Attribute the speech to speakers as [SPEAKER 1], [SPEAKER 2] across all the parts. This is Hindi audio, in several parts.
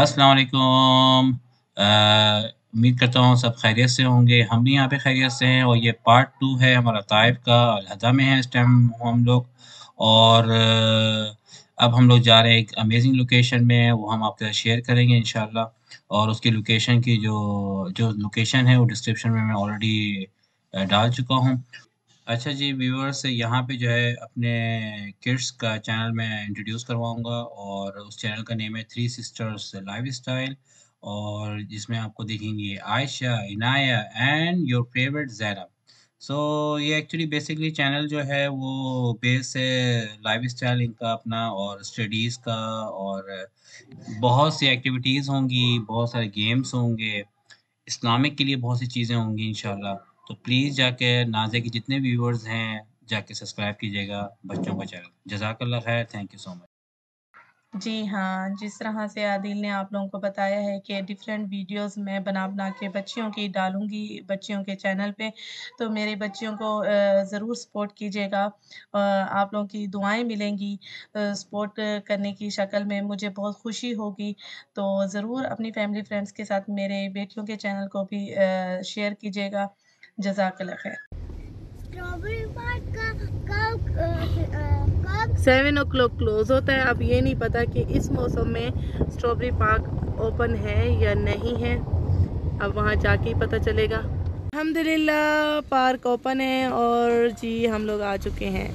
[SPEAKER 1] अस्सलाम वालेकुम। उम्मीद करता हूँ सब खैरियत से होंगे। हम भी यहाँ पे खैरियत से हैं और ये पार्ट 2 है हमारा ताइफ का। अल-हदा में हैं इस टाइम हम लोग और अब हम लोग जा रहे हैं एक अमेज़िंग लोकेशन में, वो हम आपके साथ शेयर करेंगे इंशाअल्लाह और उसकी लोकेशन की जो जो लोकेशन है वो डिस्क्रिप्शन में मैं ऑलरेडी डाल चुका हूँ। अच्छा जी व्यूअर्स यहाँ पे जो है अपने किड्स का चैनल मैं इंट्रोड्यूस करवाऊँगा और उस चैनल का नेम है थ्री सिस्टर्स लाइफ़स्टाइल और जिसमें आपको दिखेंगी Ayesha, Inaya and your favourite Zainab. So ये एक्चुअली बेसिकली चैनल जो है वो बेस है लाइफ़स्टाइल इनका अपना और स्टडीज़ का और बहुत सी एक्टिविटीज़ होंगी, बहुत सारे गेम्स होंगे। इस्लामिक के लिए बहुत सी चीज़ें होंगी इंशाल्लाह। तो प्लीज़ जाके नाज़िया के जितने व्यूअर्स हैं, जाके सब्सक्राइब कीजिएगा बच्चों का चैनल। जज़ाकल्लाह खैर, थैंक यू सो मच।
[SPEAKER 2] जी हाँ, जिस तरह से आदिल ने आप लोगों को बताया है कि डिफ़रेंट वीडियोज़ मैं बना-बना के बच्चियों की डालूँगी, बच्चियों के चैनल पे, तो मेरे बच्चियों को ज़रूर सपोर्ट कीजिएगा। आप लोगों की दुआएँ मिलेंगी सपोर्ट करने की शक्ल में, मुझे बहुत खुशी होगी। तो ज़रूर अपनी फैमिली फ्रेंड्स के साथ मेरे बेटियों के चैनल को भी शेयर कीजिएगा। जज़ाकल्लाह खैर।
[SPEAKER 3] स्ट्रॉबेरी पार्क का कब
[SPEAKER 2] 7 ओ क्लॉक क्लोज होता है। अब ये नहीं पता कि इस मौसम में स्ट्रॉबेरी पार्क ओपन है या नहीं है, अब वहाँ जाके ही पता चलेगा। अल्हम्दुलिल्लाह पार्क ओपन है और जी हम लोग आ चुके हैं।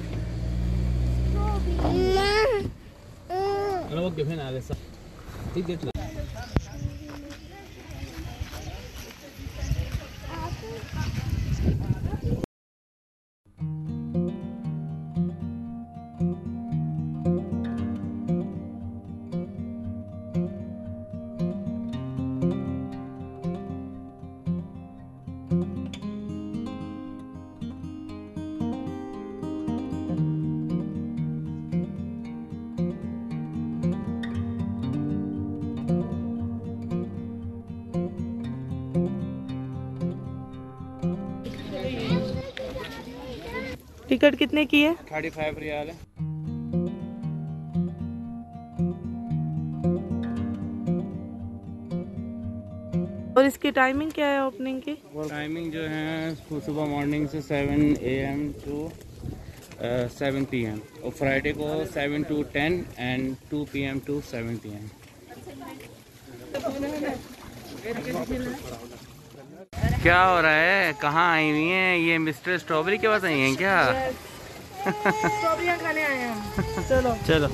[SPEAKER 2] टिकट कितने की है?
[SPEAKER 4] 35 रियाल है।
[SPEAKER 2] और इसकी टाइमिंग क्या है ओपनिंग की?
[SPEAKER 4] टाइमिंग जो है सुबह मॉर्निंग से 7 AM टू 7 PM और फ्राइडे को 7 to 10 and 2 PM to 7 PM। क्या हो रहा है? कहाँ आई हुई हैं ये? मिस्टर स्ट्रॉबेरी के पास आई हैं क्या?
[SPEAKER 2] स्ट्रॉबेरियाँ खाने आए हैं हम। चलो
[SPEAKER 4] चलो।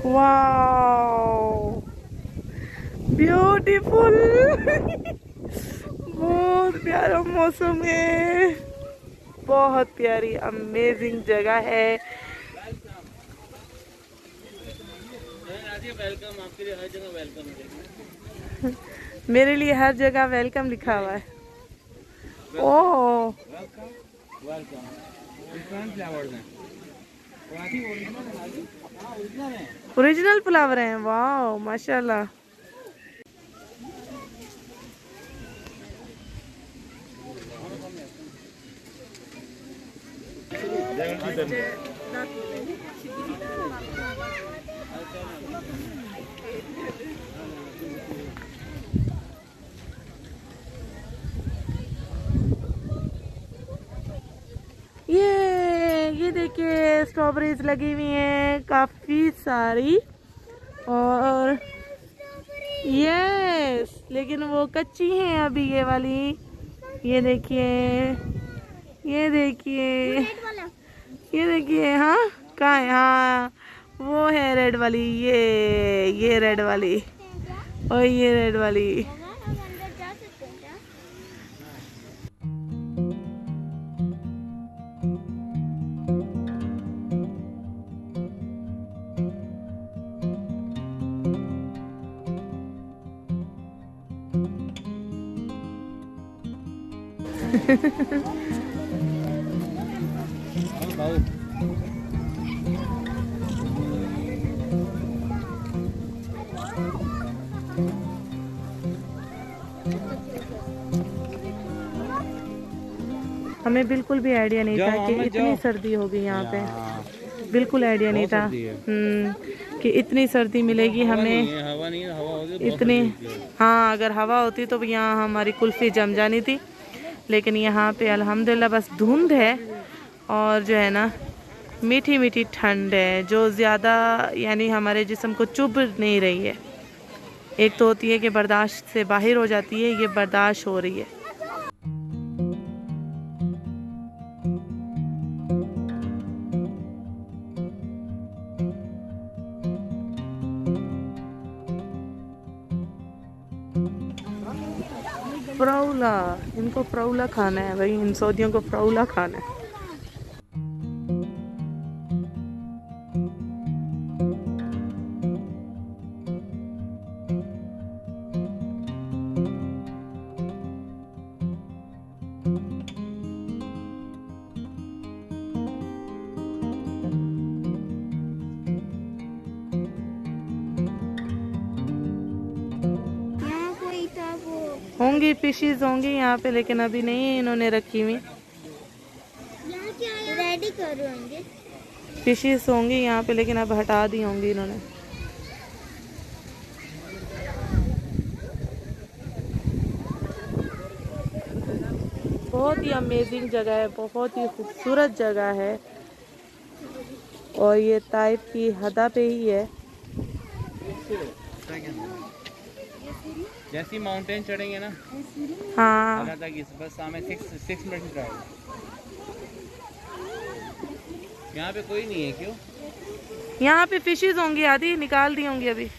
[SPEAKER 2] Wow beautiful. बहुत प्यारा मौसम है, बहुत प्यारी अमेजिंग जगह है।
[SPEAKER 4] वेलकम, आपके लिए हर जगह वेलकम है।
[SPEAKER 2] मेरे लिए हर जगह वेलकम लिखा हुआ है। ओह
[SPEAKER 4] वेलकम। डिफरेंट फ्लेवर्स हैं।
[SPEAKER 2] ओरिजिनल फ्लावर हैं। वाह माशाल्लाह। ये देखिए स्ट्रॉबेरीज लगी हुई हैं काफी सारी और यस लेकिन वो कच्ची हैं अभी ये वाली। ये देखिए, ये देखिए, ये देखिए। हाँ कहाँ है? हाँ वो है रेड वाली। ये रेड वाली और ये रेड वाली।
[SPEAKER 3] हम अंदर जा सकते हैं क्या?
[SPEAKER 2] हमें बिल्कुल भी आइडिया नहीं था कि इतनी सर्दी होगी यहाँ पे, बिल्कुल आइडिया नहीं था कि इतनी सर्दी मिलेगी हमें।
[SPEAKER 4] हवा नहीं है, हवा होती
[SPEAKER 2] इतनी, हाँ अगर हवा होती तो यहाँ हमारी कुल्फ़ी जम जानी थी, लेकिन यहाँ पे अल्हम्दुलिल्लाह बस धुंध है और जो है ना मीठी मीठी ठंड है जो ज़्यादा यानी हमारे जिस्म को चुभ नहीं रही है। एक तो होती है कि बर्दाश्त से बाहर हो जाती है, ये बर्दाश्त हो रही है। फ्राउला, इनको फ्राउला खाना है भाई, इन सऊदियों को फ्राउला खाना है।
[SPEAKER 3] यहाँ कोई था वो।
[SPEAKER 2] होंगी फिशेस होंगी यहाँ पे, लेकिन अभी नहीं इन्होंने रखी हुई।
[SPEAKER 3] यहाँ क्या रेडी करोगे?
[SPEAKER 2] फिशेस होंगी यहाँ पे, लेकिन अब हटा दी होंगी इन्होंने। बहुत ही अमेजिंग जगह है, बहुत ही खूबसूरत जगह है और ये ताइफ की हदा पे ही है।
[SPEAKER 4] जैसी माउंटेन चढ़ेंगे ना
[SPEAKER 2] हाँ
[SPEAKER 4] तक इस बस हमें 6 मिनट ड्राइव। यहाँ पे कोई नहीं है क्यों?
[SPEAKER 2] यहाँ पे फिशेस होंगी, आधी निकाल दी होंगी अभी।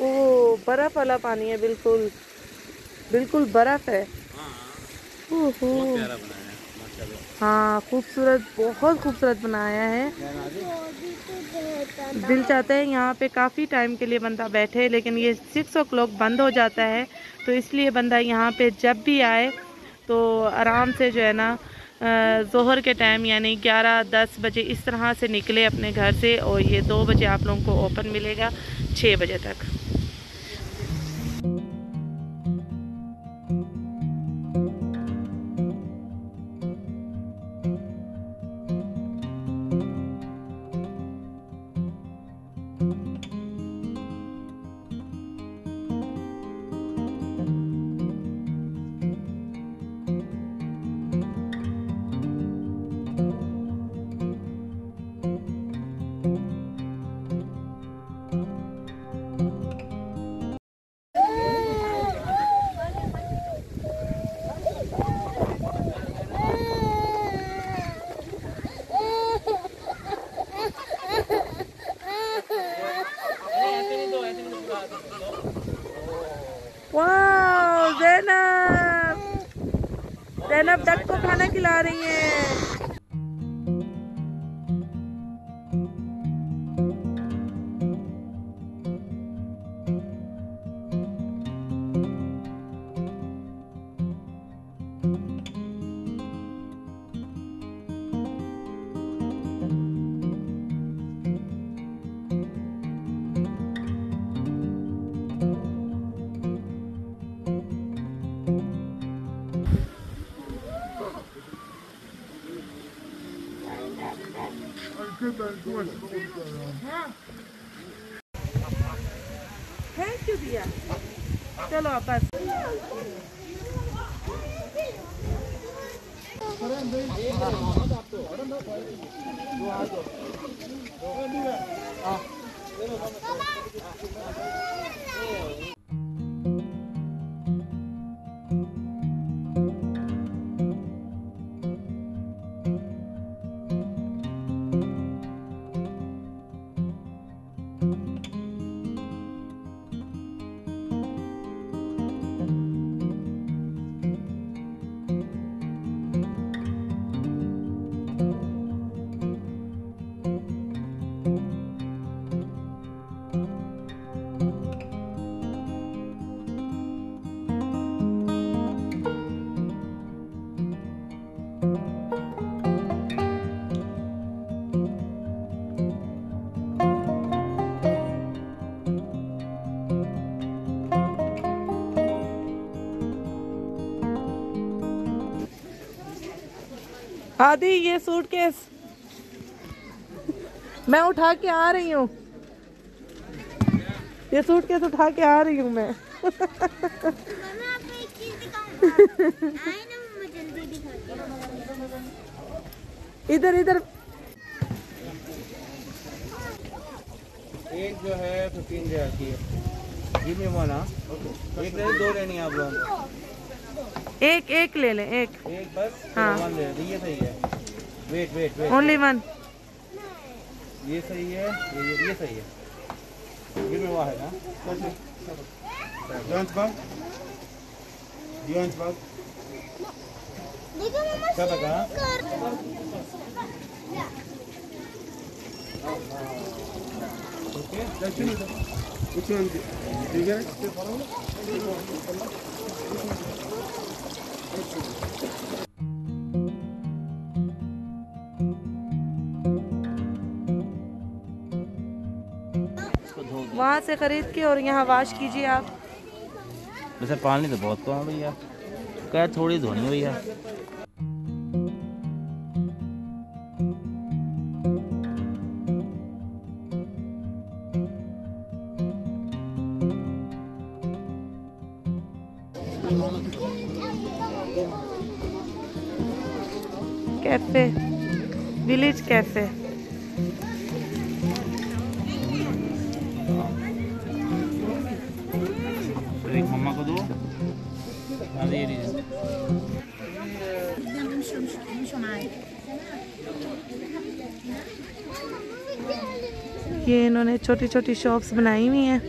[SPEAKER 2] ओ बर्फ वाला पानी है, बिल्कुल बिल्कुल बर्फ है। ओहो हाँ खूबसूरत, बहुत खूबसूरत बनाया है। दिल चाहता है यहाँ पे काफ़ी टाइम के लिए बंदा बैठे, लेकिन ये 6 o'clock बंद हो जाता है, तो इसलिए बंदा यहाँ पे जब भी आए तो आराम से जो है ना ज़ोहर के टाइम यानी 11-10 बजे इस तरह से निकले अपने घर से, और ये 2 बजे आप लोगों को ओपन मिलेगा 6 बजे तक। वाह ज़ैनब, ज़ैनब डक को खाना खिला रही हैं। थैंक यू दिया, चलो वापस। आदि ये सूटकेस मैं उठा के आ रही हूँ, ये सूटकेस उठा के आ रही हूँ मैं।
[SPEAKER 3] मम्मा आपको एक चीज दिखाऊंगा। आए ना मम्मा जल्दी दिखाती हूँ।
[SPEAKER 2] इधर इधर
[SPEAKER 4] एक जो है 15,000 की है। Give me one. एक नहीं, दो लेनी है आप लोगों को।
[SPEAKER 2] एक ले लें, एक
[SPEAKER 4] बस।
[SPEAKER 2] हाँ।
[SPEAKER 4] वन ले ये सही है। Wait wait wait.
[SPEAKER 2] Only one.
[SPEAKER 4] ये सही है, ये सही है। गिव मी वन है ना।
[SPEAKER 3] देखो मम्मा
[SPEAKER 4] क्या लगा? कुछ ठीक है।
[SPEAKER 2] वहाँ से खरीद के और यहाँ वॉश कीजिए आप।
[SPEAKER 4] वैसे पानी तो बहुत कम है भैया, क्या थोड़ी धोनी है भैया।
[SPEAKER 2] Cafe, village cafe.
[SPEAKER 4] एक मम्मा को दो। ये लीजिए।
[SPEAKER 2] ये इन्होंने छोटी छोटी शॉप्स बनाई हुई हैं।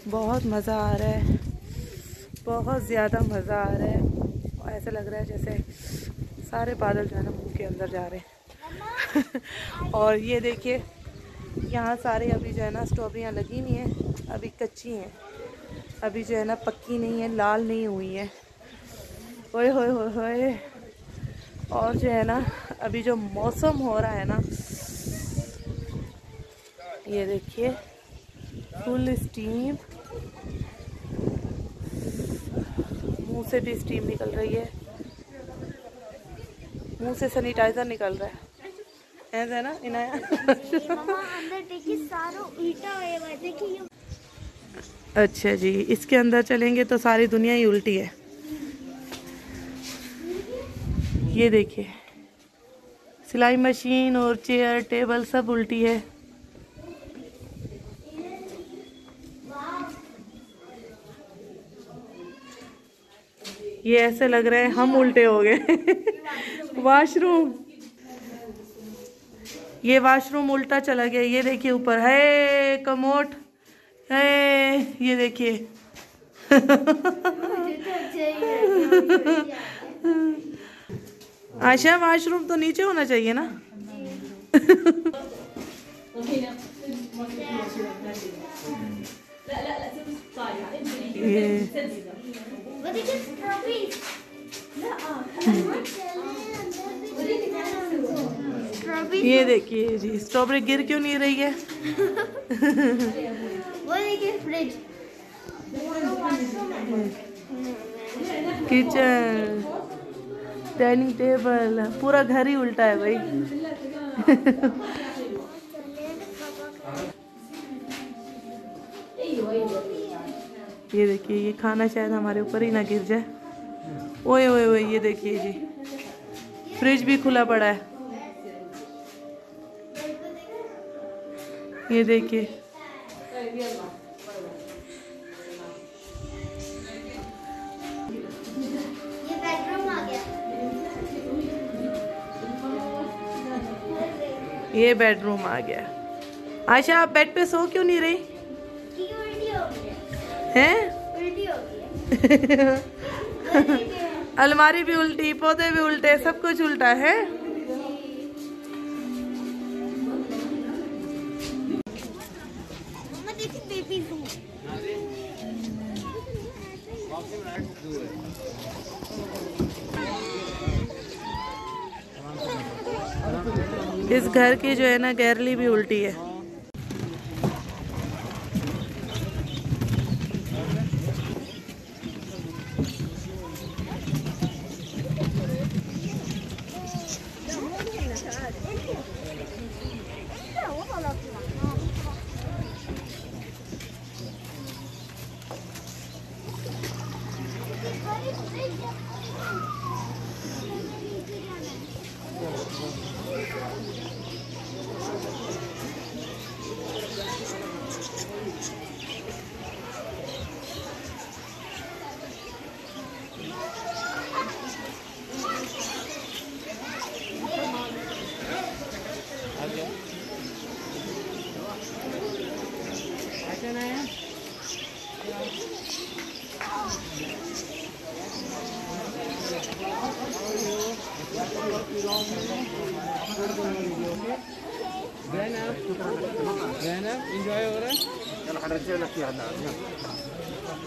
[SPEAKER 2] बहुत मज़ा आ रहा है, बहुत ज़्यादा मज़ा आ रहा है। और ऐसा लग रहा है जैसे सारे बादल जो है ना मुंह के अंदर जा रहे हैं। और ये देखिए यहाँ सारे अभी जो है ना स्ट्रॉबेरियाँ लगी हुई हैं, अभी कच्ची हैं, अभी जो है ना पक्की नहीं है, लाल नहीं हुई है। ओए होए होए होए। और जो है ना अभी जो मौसम हो रहा है ना, ये देखिए फुल स्टीम, मुंह से भी स्टीम निकल रही है, मुंह से सैनिटाइजर निकल रहा है, ऐसा है ना इनाया।
[SPEAKER 3] मम्मा अंदर देखिए सारा उल्टा हुआ है, देखिए।
[SPEAKER 2] अच्छा जी, इसके अंदर चलेंगे तो सारी दुनिया ही उल्टी है। ये देखिए सिलाई मशीन और चेयर टेबल सब उल्टी है। ये ऐसे लग रहा है हम उल्टे हो गए। वॉशरूम, ये वॉशरूम उल्टा चला गया। ये देखिए ऊपर है कमोड है, ये देखिए। आशा वॉशरूम तो नीचे होना चाहिए ना। ये देखिए जी स्ट्रॉबेरी गिर क्यों नहीं रही है।
[SPEAKER 3] वो देखिए फ्रिज,
[SPEAKER 2] किचन, डाइनिंग टेबल, पूरा घर ही उल्टा है भाई। ये देखिए ये खाना शायद हमारे ऊपर ही ना गिर जाए। ओए ओए ओए, ये देखिए जी फ्रिज भी खुला पड़ा है। ये देखिए ये बेडरूम आ गया। आशा आप बेड पे सो क्यों नहीं रही हैं? अलमारी भी उल्टी, पौधे भी उल्टे, सब कुछ उल्टा है। इस घर की जो है ना गैरली भी उल्टी है।
[SPEAKER 4] एंजॉय हो रहा है।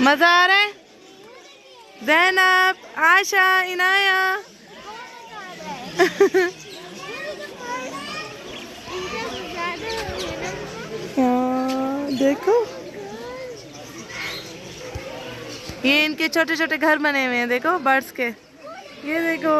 [SPEAKER 2] मजा आ रहा है? ज़ैनब, आशा, इनाया। देखो ये इनके छोटे छोटे घर बने हुए हैं, देखो बर्ड्स के। ये देखो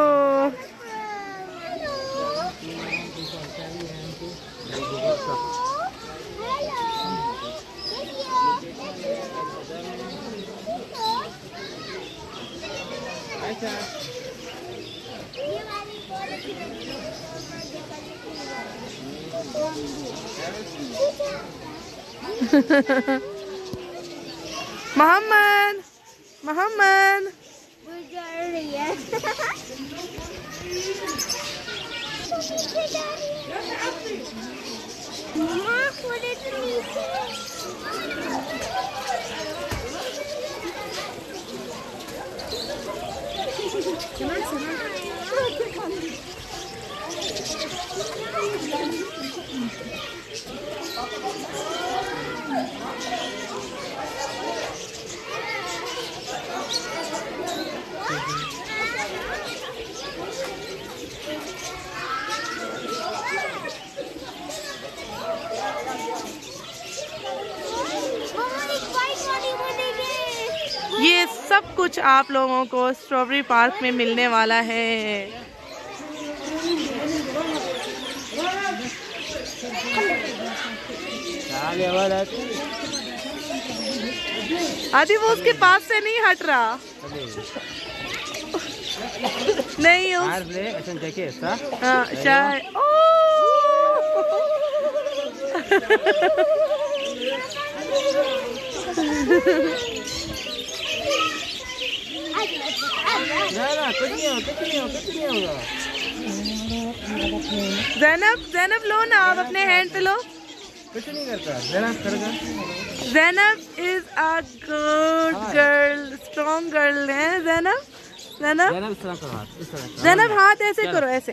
[SPEAKER 2] मोहम्मद, मोहम्मद ये सब कुछ आप लोगों को स्ट्रॉबेरी पार्क में मिलने वाला है। आदि वो उसके पास से नहीं हट रहा। नहीं हाँ शायद। ज़ैनब, ज़ैनब लो ना, आप अपने हैंड पे लो।
[SPEAKER 4] कुछ नहीं करता ज़ैनब, करेगा।
[SPEAKER 2] Zainab is a good girl, strong girl है ज़ैनब। ज़ैनब, ज़ैनब हाथ ऐसे करो, ऐसे।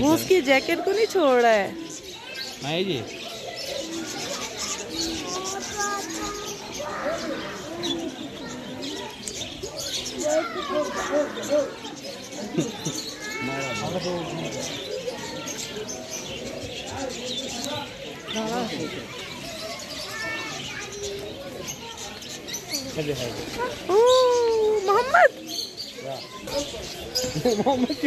[SPEAKER 2] वो उसकी जैकेट को नहीं छोड़ रहा है।
[SPEAKER 4] आई जी
[SPEAKER 2] मोहम्मद
[SPEAKER 4] मोहम्मद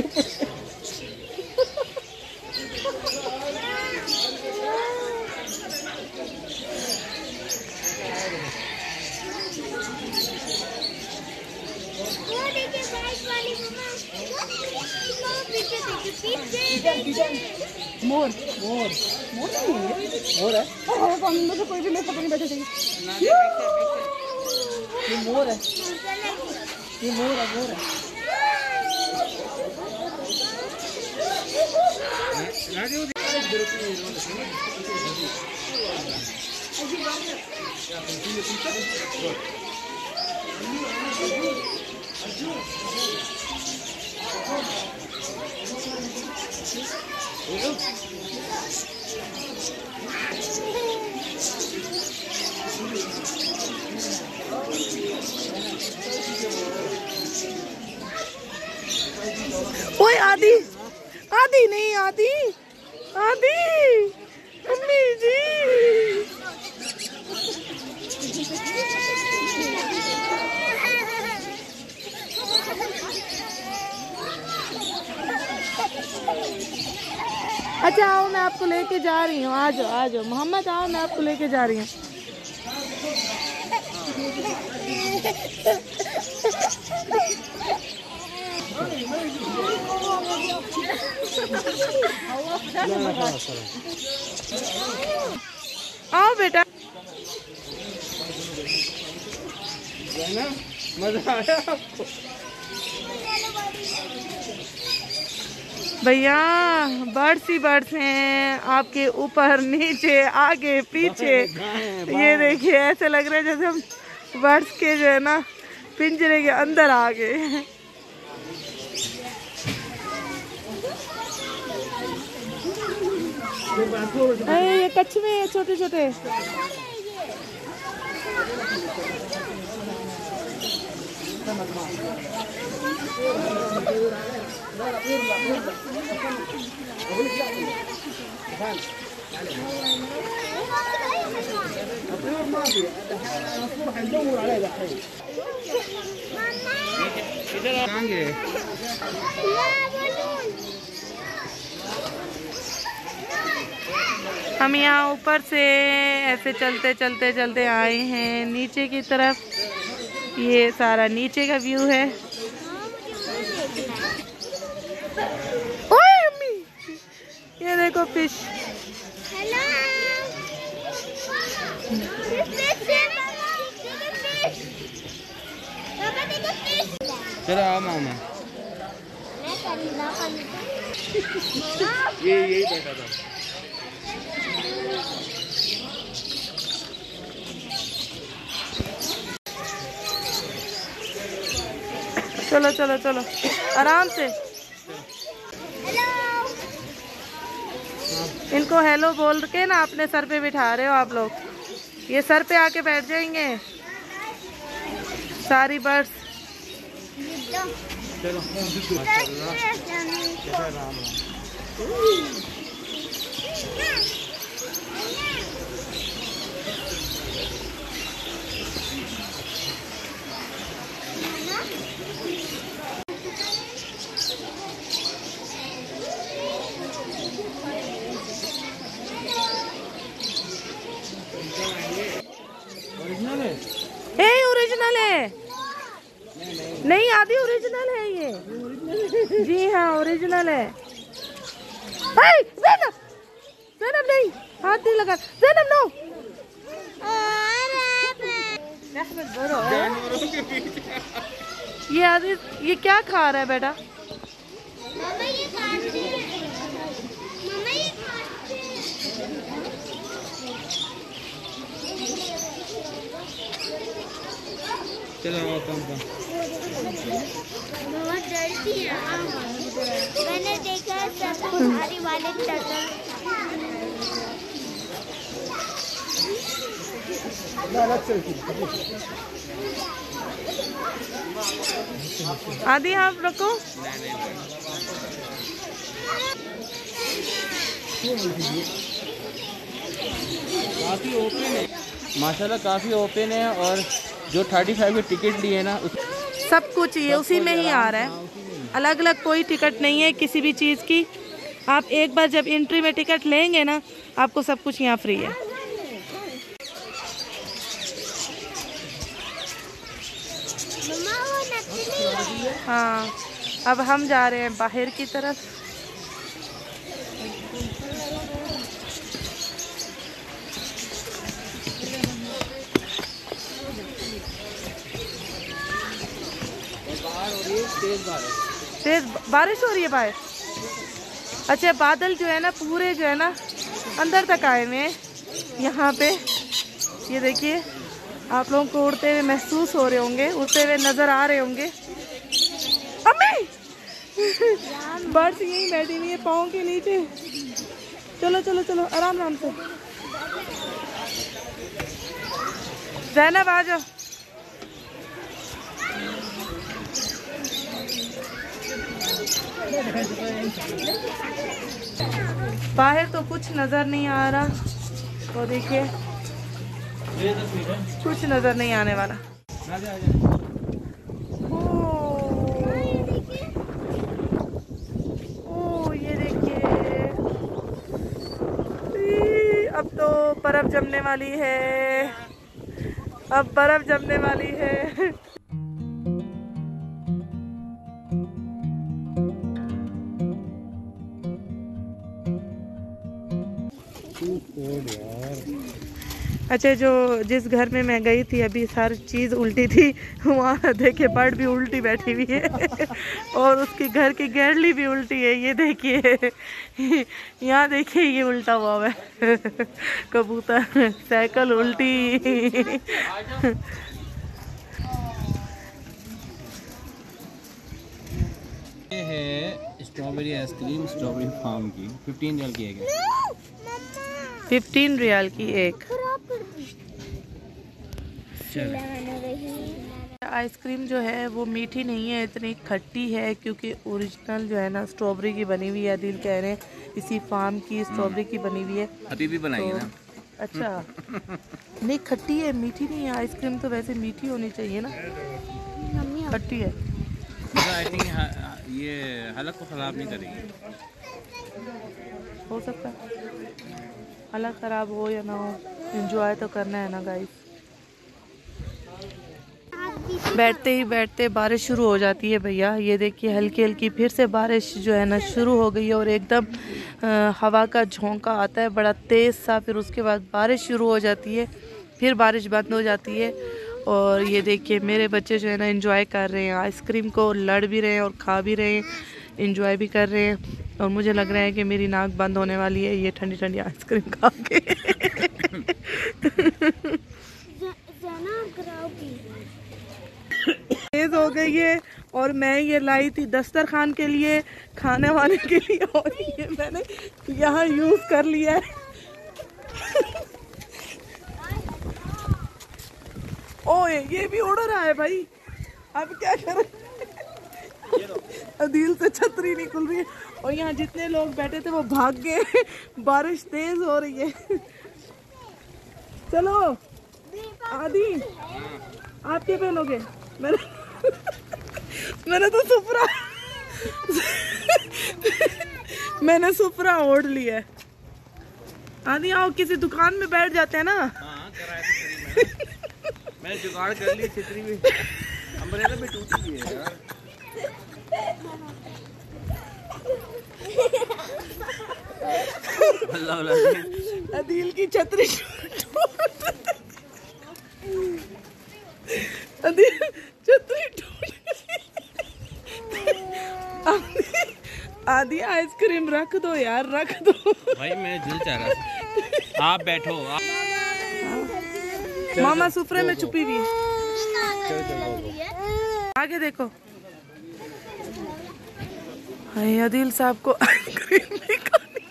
[SPEAKER 3] मोर
[SPEAKER 2] मोर है पानी में से कोई भी नहीं पकड़ नहीं बैठे चाहिए। ये मोर है, ये मोर है, मोर है। ओए आदि, आदि नहीं, आदि, आदि, मम्मी जी। अच्छा आओ, मैं आपको लेके जा रही हूँ। आ जाओ, आ जाओ मोहम्मद, आओ मैं आपको लेके जा रही हूँ। आओ बेटा।
[SPEAKER 4] मजा आया आपको?
[SPEAKER 2] भैया बर्ड्स ही बर्ड्स हैं, आपके ऊपर नीचे आगे पीछे। ये देखिए ऐसे लग रहा है जैसे हम बर्ड्स के जो है ना पिंजरे के अंदर आ गए। ये कछुए हैं छोटे छोटे। हम यहाँ ऊपर से ऐसे चलते चलते चलते आए हैं नीचे की तरफ। ये सारा नीचे का व्यू है। ओए अम्मी, ये देखो फिश।
[SPEAKER 4] चलो आओ मामा। ये यही बैठा था।
[SPEAKER 2] चलो चलो चलो आराम से। इनको हेलो बोल के ना अपने सर पे बिठा रहे हो आप लोग। ये सर पे आके बैठ जाएंगे सारी बर्ड्स।
[SPEAKER 4] चलो
[SPEAKER 2] ओरिजिनल है। नहीं आदि ओरिजिनल है ये। जी हाँ ओरिजिनल है। ज़ैनब, ज़ैनब नहीं, हाथ नहीं लगा। ज़ैनब नो। ये आदि ये क्या खा रहा है बेटा?
[SPEAKER 4] चलो कम कम।
[SPEAKER 3] बहुत डरती है। मैंने देखा सब भारी वाले टर्टल।
[SPEAKER 2] आदि आप रखो।
[SPEAKER 4] काफ़ी ओपन है माशाल्लाह, काफ़ी ओपन है। और जो 35 की टिकट ली है ना
[SPEAKER 2] सब कुछ ये उसी में ही आ रहा है। अलग अलग कोई टिकट नहीं है किसी भी चीज़ की। आप एक बार जब एंट्री में टिकट लेंगे ना आपको सब कुछ यहाँ फ्री है। हाँ अब हम जा रहे हैं बाहर की तरफ। तेज बारिश हो रही है बाहर। अच्छा बादल जो है ना पूरे जो है ना अंदर तक आए हुए हैं यहाँ पे। ये देखिए आप लोगों को उड़ते हुए महसूस हो रहे होंगे, उड़ते हुए नजर आ रहे होंगे। अम्मी बर्ड्स यहीं बैठी हुई है पाँव के नीचे। चलो चलो चलो आराम आराम से। ज़ैनब आ जाओ। बाहर तो कुछ नजर नहीं आ रहा, तो देखिए कुछ नजर नहीं आने वाला। ओ ये देखिए अब तो बर्फ जमने वाली है, अब बर्फ जमने वाली है। अच्छा जो जिस घर में मैं गई थी अभी सारी चीज़ उल्टी थी, वहाँ देखिए बर्ड भी उल्टी बैठी हुई है और उसके घर की गैरली भी उल्टी है। ये देखिए यहाँ देखिए ये उल्टा हुआ है कबूतर, साइकिल उल्टी।
[SPEAKER 4] ये है स्ट्रॉबेरी आइसक्रीम स्ट्रॉबेरी फार्म की, 15 रियाल की एक है।
[SPEAKER 2] 15 रियाल की एक। आइसक्रीम जो है वो मीठी नहीं है, इतनी खट्टी है क्योंकि ओरिजिनल जो है ना स्ट्रॉबेरी की बनी हुई है। दिल कह रहे हैं इसी फार्म की स्ट्रॉबेरी की बनी हुई है।
[SPEAKER 4] अभी भी बनाई है ना।
[SPEAKER 2] अच्छा नहीं खट्टी है, मीठी नहीं है। आइसक्रीम तो वैसे मीठी होनी चाहिए ना, खट्टी है।
[SPEAKER 4] आई थिंक ये हालत को ख़राब नहीं करेगी।
[SPEAKER 2] हो सकता है हालत ख़राब हो या ना हो, एंजॉय तो करना है ना गाइस। बैठते ही बैठते बारिश शुरू हो जाती है भैया। ये देखिए हल्की हल्की फिर से बारिश जो है ना शुरू हो गई है और एकदम हवा का झोंका आता है बड़ा तेज़ सा। फिर उसके बाद बारिश शुरू हो जाती है, फिर बारिश बंद हो जाती है। और ये देखिए मेरे बच्चे जो है ना एंजॉय कर रहे हैं आइसक्रीम को, लड़ भी रहे हैं और खा भी रहे हैं, एंजॉय भी कर रहे हैं। और मुझे लग रहा है कि मेरी नाक बंद होने वाली है ये ठंडी ठंडी आइसक्रीम खा के। तेज हो गई है और मैं ये लाई थी दस्तरखान के लिए, खाने वाने के लिए, और ये मैंने यहाँ यूज कर लिया है। ओए ये भी उड़ रहा है भाई, अब क्या करें। अदील से छतरी नहीं खुल रही है और यहाँ जितने लोग बैठे थे वो भाग गए, बारिश तेज हो रही है। चलो आदि आप क्या पहनोगे? मैंने तो सुपरा मैंने सुपरा ओढ़ लिया है। आदि आओ किसी दुकान में बैठ जाते हैं ना।
[SPEAKER 4] हाँ, मैंने जुगाड़ कर ली, छतरी भी अम्ब्रेला भी टूटी हुई है यार।
[SPEAKER 2] अदील की छतरी अदील छतरी टूट। आदि आइसक्रीम रख दो यार, रख दो
[SPEAKER 4] भाई मैं दिल चाह रहा था। आप बैठो आप।
[SPEAKER 2] मामा सुफरे में छुपी हुई है, आगे देखो। हाय अदील साहब को आइसक्रीम भी खानी,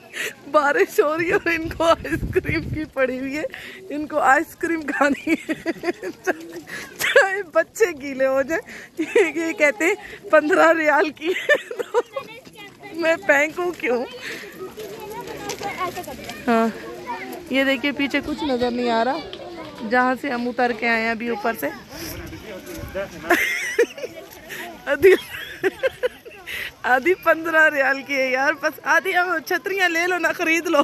[SPEAKER 2] बारिश हो रही है और इनको आइसक्रीम की पड़ी हुई है, इनको आइसक्रीम खानी है। चाहे बच्चे गीले हो जाए। ये कहते हैं 15 रियाल की है तो मैं फेंकूं क्यों। हाँ ये देखिए पीछे कुछ नजर नहीं आ रहा, जहाँ से हम उतर के आए हैं अभी ऊपर से। आधी 15 रियाल की है यार, बस आधी। हम छतरियाँ ले लो ना, खरीद लो।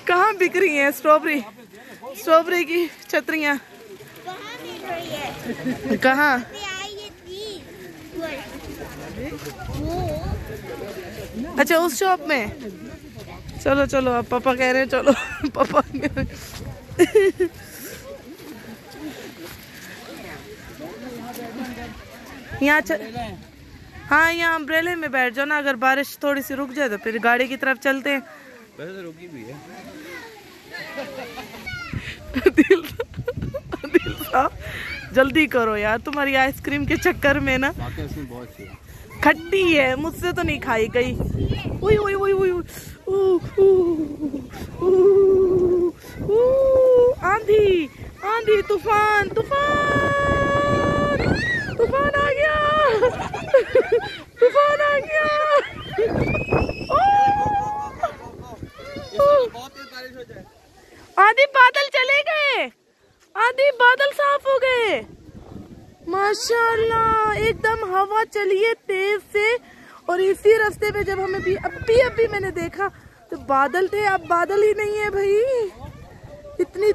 [SPEAKER 2] कहाँ बिक रही हैं स्ट्रॉबेरी की छतरियाँ? कहाँ? अच्छा उस शॉप में। चलो चलो अब पापा कह रहे हैं चलो। पापा यहाँ हाँ, यहाँ अम्ब्रेले में बैठ जाओ ना, अगर बारिश थोड़ी सी रुक जाए तो फिर गाड़ी की तरफ चलते हैं।
[SPEAKER 4] वैसे तो रुकी भी है।
[SPEAKER 2] दिल साहब जल्दी करो यार, तुम्हारी आइसक्रीम के चक्कर में ना
[SPEAKER 4] बहुत अच्छी है।
[SPEAKER 2] खट्टी है, मुझसे तो नहीं खाई गई। उई उई उई उई आंधी आंधी, तूफान तूफान तूफान आ गया तूफान आ गया। आधी बादल चले गए, आधी बादल साफ हो गए माशाल्लाह। एकदम हवा चली है तेज से, और इसी रास्ते पे जब हमें भी अभी मैंने देखा तो बादल थे, अब बादल ही नहीं है भाई। इतनी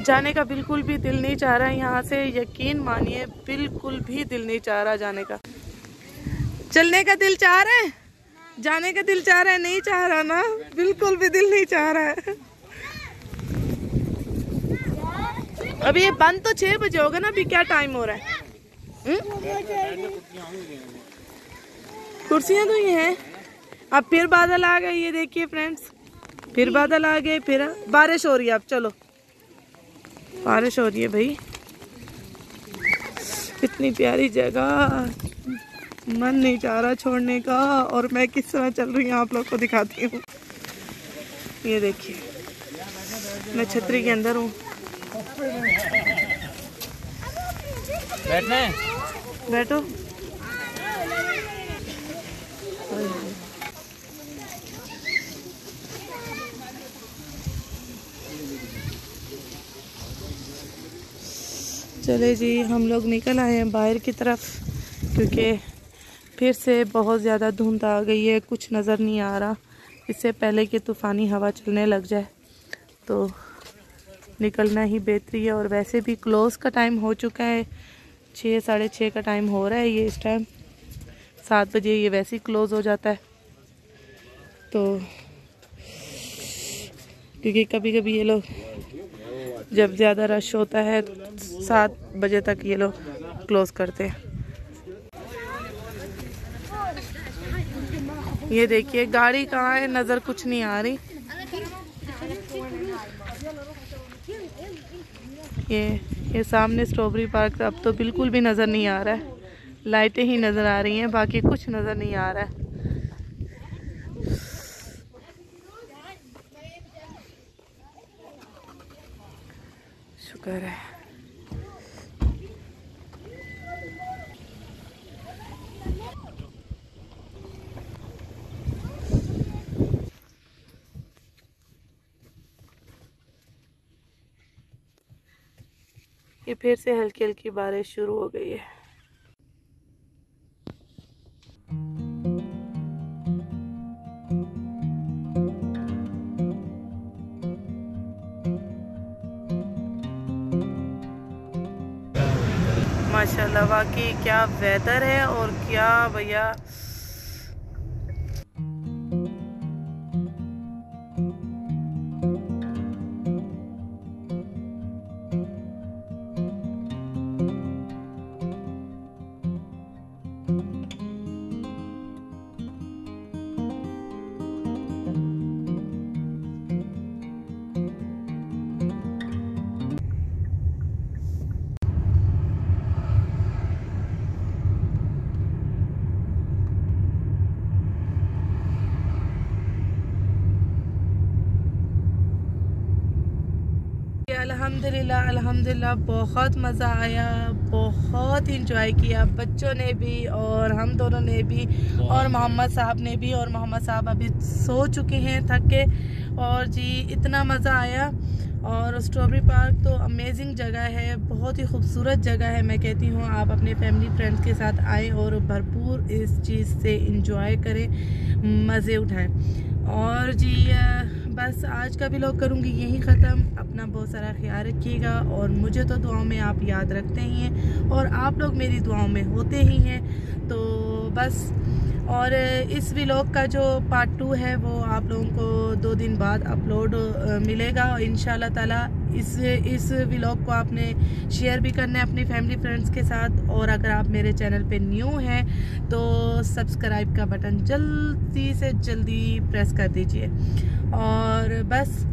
[SPEAKER 2] जाने का बिल्कुल भी दिल नहीं चाह रहा है यहाँ से, यकीन मानिए बिल्कुल भी दिल नहीं चाह रहा जाने का। चलने का दिल चाह रहा है, जाने का दिल चाह रहा है, नहीं चाह रहा ना, बिल्कुल भी दिल नहीं चाह रहा है। अभी ये बंद तो 6 बजे होगा ना, अभी क्या टाइम हो रहा है? कुर्सियां तो ये हैं। अब फिर बादल आ गए, ये देखिए फ्रेंड्स, फिर बादल आ गए, फिर बारिश हो रही है। अब चलो, बारिश हो रही है भाई। इतनी प्यारी जगह, मन नहीं चाह रहा छोड़ने का। और मैं किस तरह चल रही हूँ आप लोग को दिखाती हूँ। ये देखिए, मैं छतरी के अंदर हूँ।
[SPEAKER 4] बैठना है,
[SPEAKER 2] बैठो। चले जी, हम लोग निकल आए हैं बाहर की तरफ, क्योंकि फिर से बहुत ज़्यादा धुंध आ गई है, कुछ नज़र नहीं आ रहा। इससे पहले कि तूफ़ानी हवा चलने लग जाए तो निकलना ही बेहतरी है। और वैसे भी क्लोज़ का टाइम हो चुका है, 6 साढ़े 6 का टाइम हो रहा है ये इस टाइम। 7 बजे ये वैसे ही क्लोज़ हो जाता है। तो क्योंकि कभी कभी ये लोग जब ज़्यादा रश होता है तो 7 बजे तक ये लोग क्लोज़ करते हैं। ये देखिए गाड़ी कहाँ है, नज़र कुछ नहीं आ रही। ये सामने स्ट्रॉबेरी पार्क अब तो बिल्कुल भी नज़र नहीं आ रहा है, लाइटें ही नज़र आ रही हैं, बाकी कुछ नज़र नहीं आ रहा है। शुक्र है। ये फिर से हल्की हल्की बारिश शुरू हो गई है। माशाल्लाह, वाकई क्या वेदर है और क्या भैया। अल्हम्दुलिल्लाह अल्हम्दुलिल्लाह, बहुत मज़ा आया, बहुत इंजॉय किया बच्चों ने भी और हम दोनों ने भी और मोहम्मद साहब ने भी। और मोहम्मद साहब अभी सो चुके हैं थक के। और जी इतना मज़ा आया। और स्ट्रॉबेरी पार्क तो अमेजिंग जगह है, बहुत ही खूबसूरत जगह है। मैं कहती हूँ आप अपने फैमिली फ्रेंड्स के साथ आएँ और भरपूर इस चीज़ से इंजॉय करें, मज़े उठाएं। और जी बस आज का व्लॉग करूँगी यहीं ख़त्म। अपना बहुत सारा ख्याल रखिएगा और मुझे तो दुआओं में आप याद रखते ही हैं और आप लोग मेरी दुआओं में होते ही हैं। तो बस और इस व्लॉग का जो पार्ट 2 है वो आप लोगों को 2 दिन बाद अपलोड मिलेगा इंशाल्लाह ताला। इस व्लॉग को आपने शेयर भी करना है अपनी फैमिली फ्रेंड्स के साथ, और अगर आप मेरे चैनल पे न्यू हैं तो सब्सक्राइब का बटन जल्दी से जल्दी प्रेस कर दीजिए। और बस